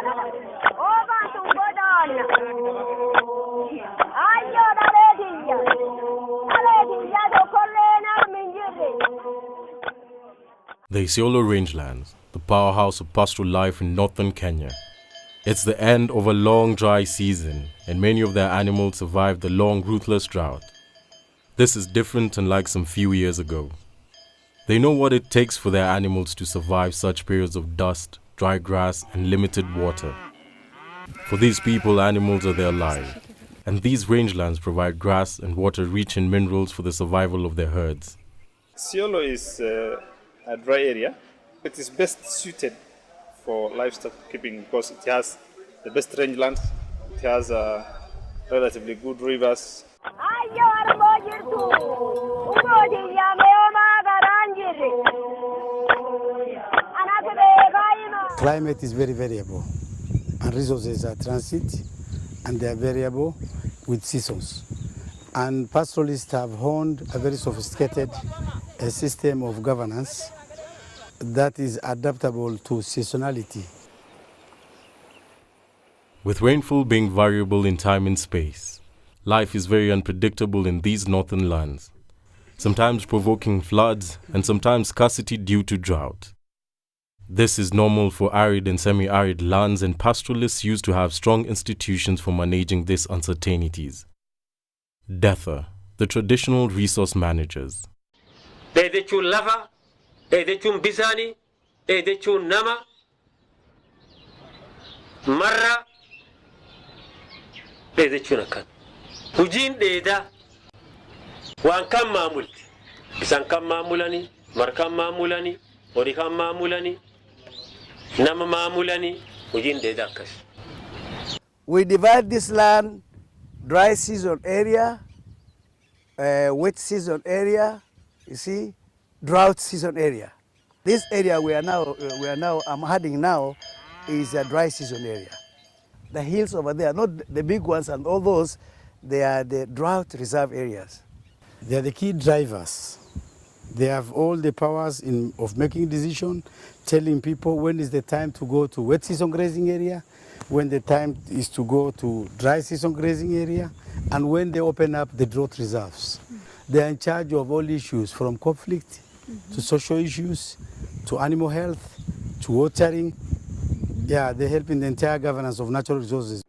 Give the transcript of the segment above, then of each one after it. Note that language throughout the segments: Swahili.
The Isiolo Rangelands, the powerhouse of pastoral life in northern Kenya. It's the end of a long dry season, and many of their animals survived the long ruthless drought. This is different, unlike some few years ago. They know what it takes for their animals to survive such periods of dust, dry grass, and limited water. For these people, animals are their life, and these rangelands provide grass and water rich in minerals for the survival of their herds. Isiolo is a dry area. It is best suited for livestock keeping because it has the best rangelands, it has relatively good rivers. Climate is very variable, and resources are transit, and they are variable with seasons. And pastoralists have honed a very sophisticated system of governance that is adaptable to seasonality. With rainfall being variable in time and space, life is very unpredictable in these northern lands, sometimes provoking floods and sometimes scarcity due to drought. This is normal for arid and semi-arid lands, and pastoralists used to have strong institutions for managing these uncertainties. Dedha, the traditional resource managers. Dedechun lafa, dedechun bisani, dedechun nama, marra, dedechun akan. Hujin deda, wan kam mamulti. Isan kam mamulani, mar kam mamulani, ori kam mamulani, nama mamulani, hujin deda akas. We divide this land, dry season area, wet season area, you see, drought season area. This area I'm heading now is a dry season area. The hills over there, not the big ones and all those, they are the drought reserve areas. They are the key drivers. They have all the powers of making decisions, telling people when is the time to go to wet season grazing area, when the time is to go to dry season grazing area, and when they open up the drought reserves. They are in charge of all issues from conflict to social issues, to animal health, to watering. Yeah, they help in the entire governance of natural resources.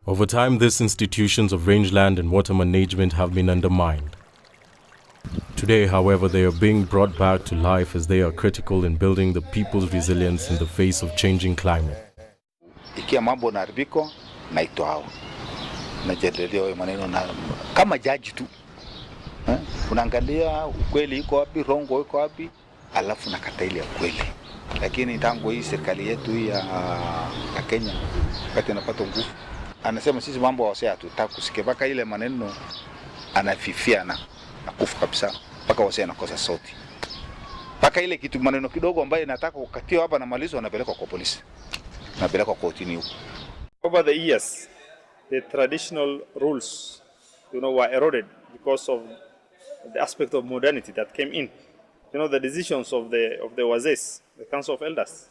Over time, these institutions of rangeland and water management have been undermined. Today, however, they are being brought back to life as they are critical in building the people's resilience in the face of changing climate. Ikiwa mambo na haribiko naitwa hao. Najadiliwa maneno na kama jaji tu. Unaangalia ukweli iko wapi, rongo iko wapi, alafu nakata ile ya kweli. Lakini tangu hii serikali yetu ya Kenya wakati anapata nguvu, anasema sisi mambo wase hatutaki kusikia, mpaka ile maneno anafifia na kufa kabisa, mpaka wase anakosa sauti. Mpaka ile kitu maneno kidogo ambayo nataka kukatiwa hapa na malizo anapelekwa kwa polisi. Anapelekwa kotini huko. Over the years, the traditional rules, were eroded because of the aspect of modernity that came in. The decisions of the wazes, the Council of Elders,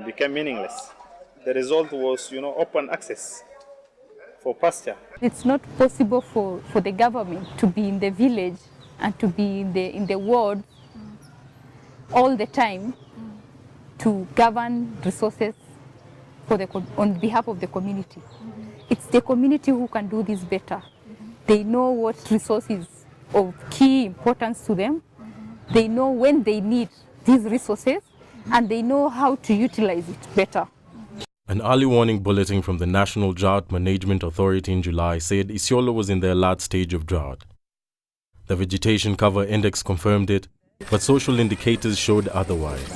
became meaningless. The result was, open access for pasture. It's not possible for the government to be in the village and to be in the ward all the time to govern resources on behalf of the community. It's the community who can do this better. They know what resources of key importance to them. They know when they need these resources, and they know how to utilize it better. An early warning bulletin from the National Drought Management Authority in July said Isiolo was in their last stage of drought. The vegetation cover index confirmed it, but social indicators showed otherwise.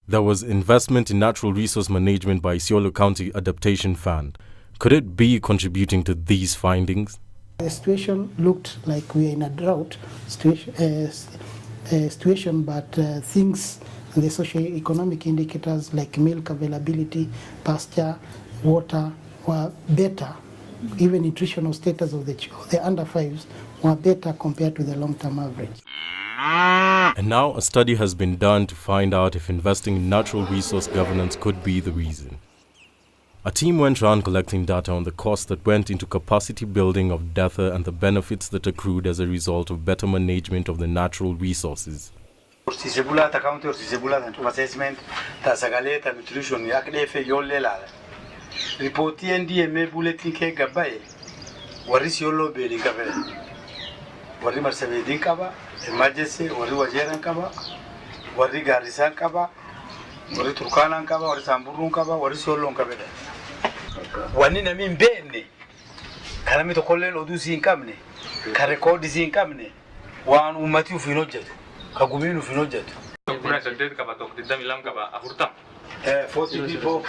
There was investment in natural resource management by Isiolo County Adaptation Fund. Could it be contributing to these findings? The situation looked like we are in a drought situation, but things, the socio-economic indicators like milk availability, pasture, water were better. Even nutritional status of the under fives were better compared to the long-term average. And now a study has been done to find out if investing in natural resource governance could be the reason. A team went around collecting data on the costs that went into capacity building of Dedha and the benefits that accrued as a result of better management of the natural resources. Assessment, nutrition, report NDMA bulletin ke gabaye wari Isiolo be gabaye wari Marsabit kaba emergency wari Wajeran kaba wari Garissa kaba wari Turkana kaba wari Samburu kaba wari Isiolo kaba wani na min bene kana mi to kolle lo dusi inkamne ka record si inkamne wan umati ufinojet ka guminu ufinojet kuna sante kaba to damilam kaba afurtam 40 people.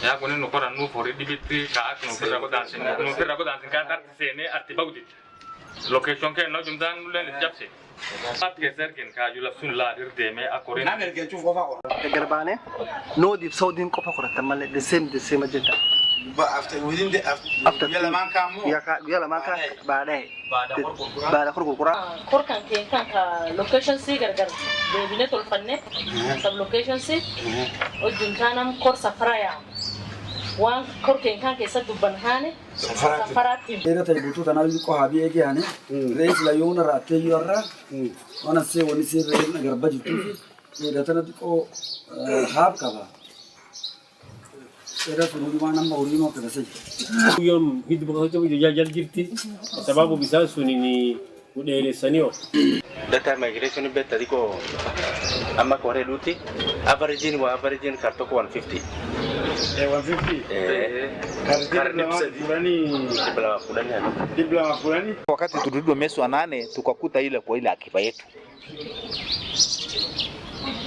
Ya kuni nukora nu for dibitri ka ak nukora ko dansin ka tar sene atti bagdi location ke no jumdan len japse at ke serken ka jula sun la irdeme akorin na merken chu fofa ko garbane no dip saudin ko fa ko tamal the same agenda but after within the after yala man ka mo yala man ka baada kurkura korkan ke kan ka location si gargar de binetol fanne sub location si o juntanam kor safraya wan korken kan ke sadu banhane safarati era tay butu tanal ko habi ege ane reis la yuna rate yorra wana se woni se na garba jitu era tanal ko hab kaba era sunu mana maurino kadase yom hidu ko to jajal jirti sababu bisa sunini udere sanio data migration beta diko amma ko reduti average karto ko 150 diploma fulani Wakati turudi mwezi wa 8 tukakuta ile kwa ile akiba yetu.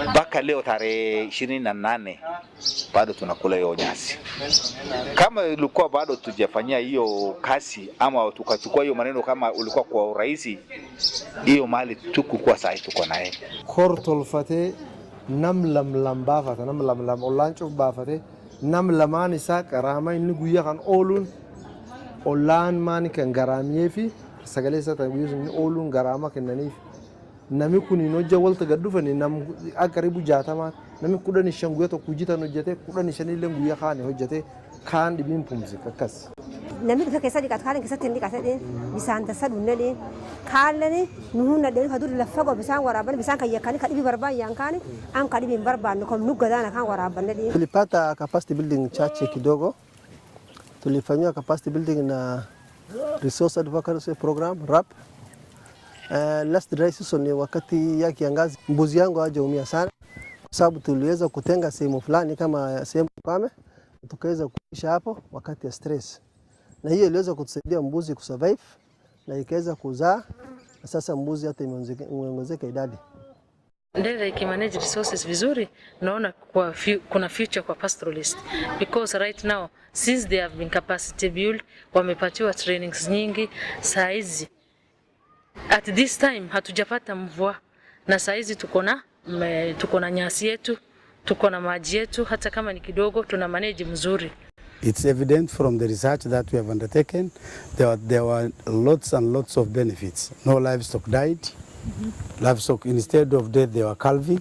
Mpaka leo tarehe 28 bado tunakula hiyo nyasi. Kama ilikuwa bado tujafanyia hiyo kazi ama tukachukua hiyo maneno kama ulikuwa kwa urahisi, hiyo mali tukukua sahi tuko naye. Kortol fate namlam bafata namlam olancho bafate namlamani sa karama inni guya kan olun olan man kan garamiye fi sagale sa ta yusun olun garama kenani nami kuni no jawal ta gadufani nam akaribu jatama nami kudani shanguya to kujita no jate kudani shani lengu ya khane hojate khan dibin pumzi kakas nami ka kesa dikat khan kesa tendi kasade bisan ta sadunne de khalani nuhuna de hadur lafago bisan waraban bisan kayakani kadibi barban yankani am kadibi barban ko nugadana kan waraban de tulipata capacity building chache kidogo tulifanyia capacity building na resource advocacy program RAP. Last dry season ni wakati ya kiangazi mbuzi yangu hajaumia sana sababu tuliweza kutenga sehemu fulani kama sehemu kame tukaweza kuisha hapo wakati ya stress na hiyo iliweza kutusaidia mbuzi kusurvive na ikaweza kuzaa sasa mbuzi hata imeongezeka idadi. Dedha ikimanage resources vizuri naona kuna future kwa pastoralist because right now since they have been capacity built wamepatiwa trainings nyingi saizi at this time hatujapata mvua na saizi tuko na nyasi yetu tuko na maji yetu hata kama ni kidogo tuna manage mzuri. It's evident from the research that we have undertaken there were lots and lots of benefits. No livestock died. Livestock instead of death they were calving.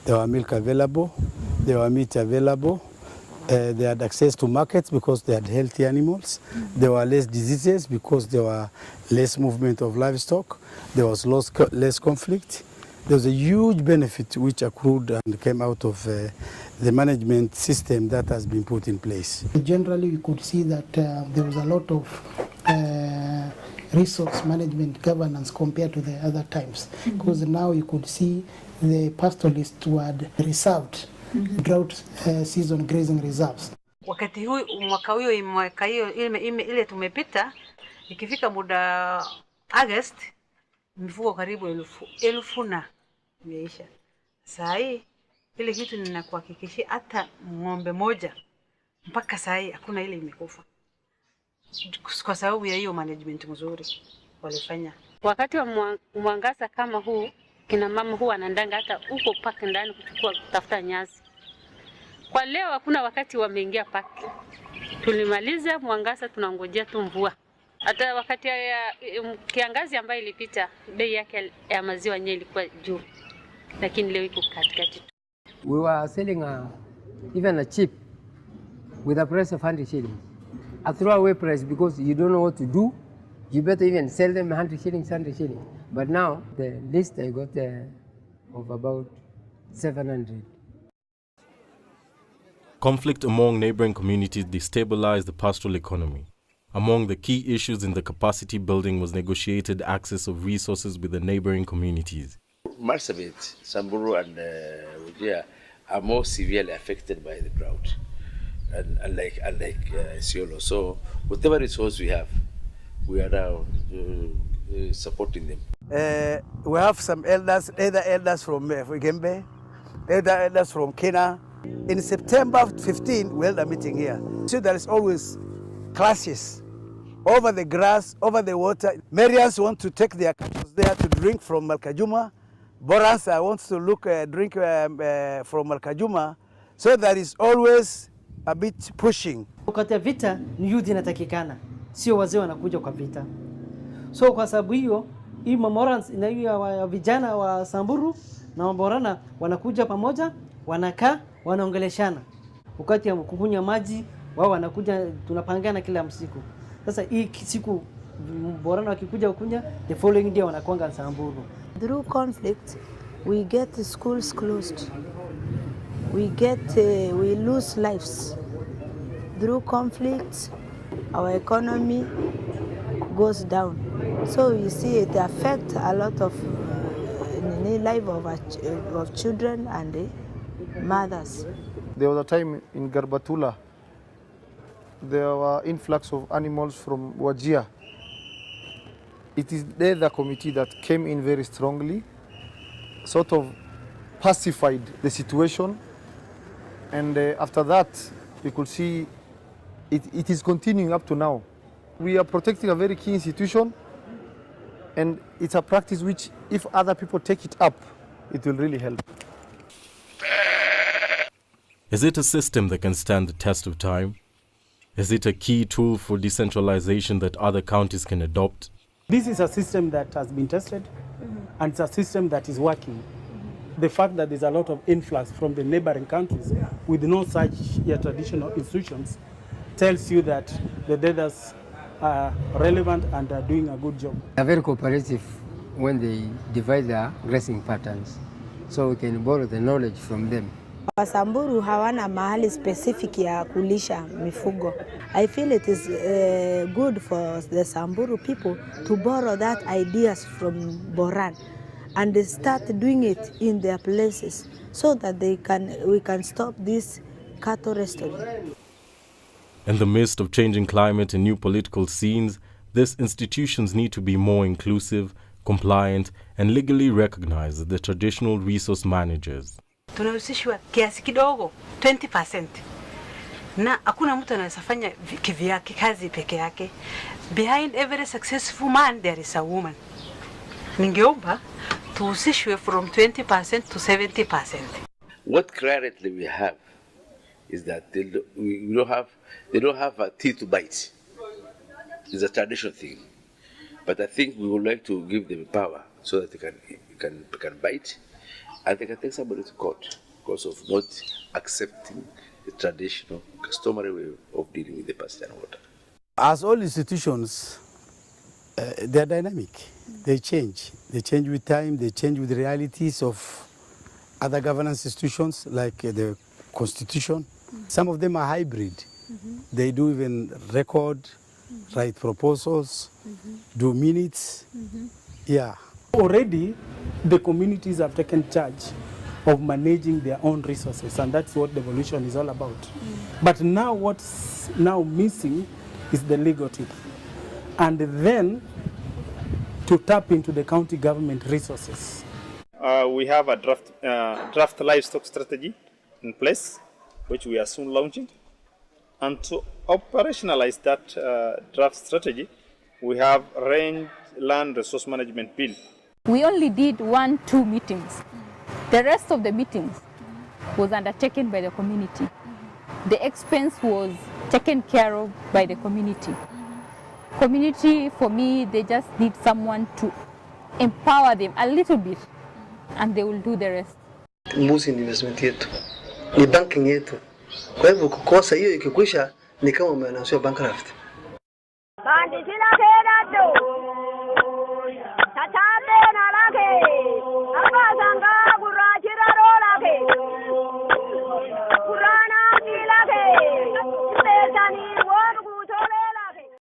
There were milk available. There were meat available. They had access to markets because they had healthy animals. There were less diseases because there were less movement of livestock. There was less conflict. There was a huge benefit which accrued and came out of the management system that has been put in place. Generally, we could see that there was a lot of resource management governance compared to the other times. Because now you could see the pastoralists were reserved drought season grazing reserves. Wakati huu mwaka hiyo ile tumepita ikifika muda August mifugo karibu 1000 na imeisha. Saa hii ile kitu ninakuhakikishia hata ng'ombe moja mpaka saa hii hakuna ile imekufa. Kwa sababu ya hiyo management mzuri walifanya. Wakati wa mwangaza kama huu kina mama huwa anandanga hata huko paki ndani kutafuta nyasi. Kwa leo hakuna wakati wameingia paki. Tulimaliza mwangaza tunangojea tu mvua. Hata wakati ya kiangazi ambayo ilipita, bei yake ya maziwa yenyewe ilikuwa juu, lakini leo iko katikati. We were selling even a cheap with a price of 100 shillings. A throwaway price because you don't know what to do. You better even sell them 100 shillings, 100 shillings. But now the list I got of about 700. Conflict among neighboring communities destabilized the pastoral economy. Among the key issues in the capacity building was negotiated access of resources with the neighboring communities. Marsabit, Samburu and Wajir are more severely affected by the drought, and unlike Isiolo. So whatever resource we have, we are now supporting them. We have some elders, either elders from Gembe, either elders from Kenya. In September 15, we held a meeting here. So there is always clashes over the grass, over the water. Marians want to take their cattle there to drink from Malkajuma. Boransa wants to drink from Malkajuma. So there is always a bit pushing. Wakati ya vita ni youth inatakikana, sio wazee wanakuja kwa vita. So kwa sababu hiyo, hii Morans ya vijana wa Samburu na Waborana wanakuja pamoja, wanakaa, wanaongeleshana. Wakati ya kukunywa maji, wao wanakuja, tunapangana kila msiku. Sasa hii siku Borana wakikuja kukunya, the following day wanakuanga Samburu. Through conflict, we get the schools closed. We lose lives. Through conflict, our economy goes down. So you see it affects a lot of the life of children and mothers. There was a time in Garbatula, there were influx of animals from Wajir. It is Dedha committee that came in very strongly, sort of pacified the situation, and after that you could see it is continuing up to now. We are protecting a very key institution, and it's a practice which, if other people take it up, it will really help. Is it a system that can stand the test of time? Is it a key tool for decentralization that other counties can adopt? This is a system that has been tested, and it's a system that is working. The fact that there's a lot of influx from the neighboring countries with no such traditional institutions tells you that the Dedhas are relevant and are doing a good job. They're very cooperative when they divide their grazing patterns, so we can borrow the knowledge from them. Wasamburu hawana mahali specific ya kulisha mifugo. I feel it is good for the Samburu people to borrow that ideas from Boran and they start doing it in their places so that we can stop this cattle restoring. In the midst of changing climate and new political scenes, these institutions need to be more inclusive, compliant, and legally recognized as the traditional resource managers. Tunahusishwa kiasi kidogo 20%, na hakuna mtu anaweza fanya kivyake kazi peke yake. Behind every successful man there is a woman. Ningeomba tuhusishwe from 20% to 70%. What clarity we have is that they don't have a teeth to bite. It's a traditional thing, but I think we would like to give them power so that they can bite. And they can take somebody to court because of not accepting the traditional, customary way of dealing with the pasture and water. As all institutions, they are dynamic. They change. They change with time. They change with the realities of other governance institutions like the Constitution. Some of them are hybrid. They do even record, write proposals, do minutes. Yeah. Already, the communities have taken charge of managing their own resources, and that's what devolution is all about. But now what's now missing is the legacy, and then to tap into the county government resources. We have a draft livestock strategy in place, which we are soon launching. And to operationalize that draft strategy, we have range land resource management bill. We only did 1-2 meetings. The rest of the meetings was undertaken by the community. The expense was taken care of by the community. Community, for me, they just need someone to empower them a little bit, and they will do the rest. Mbuzi ni investment yetu, ni banking yetu. Kwa hivyo kukosa hiyo ikikwisha ni kama umeanzia bankrupt.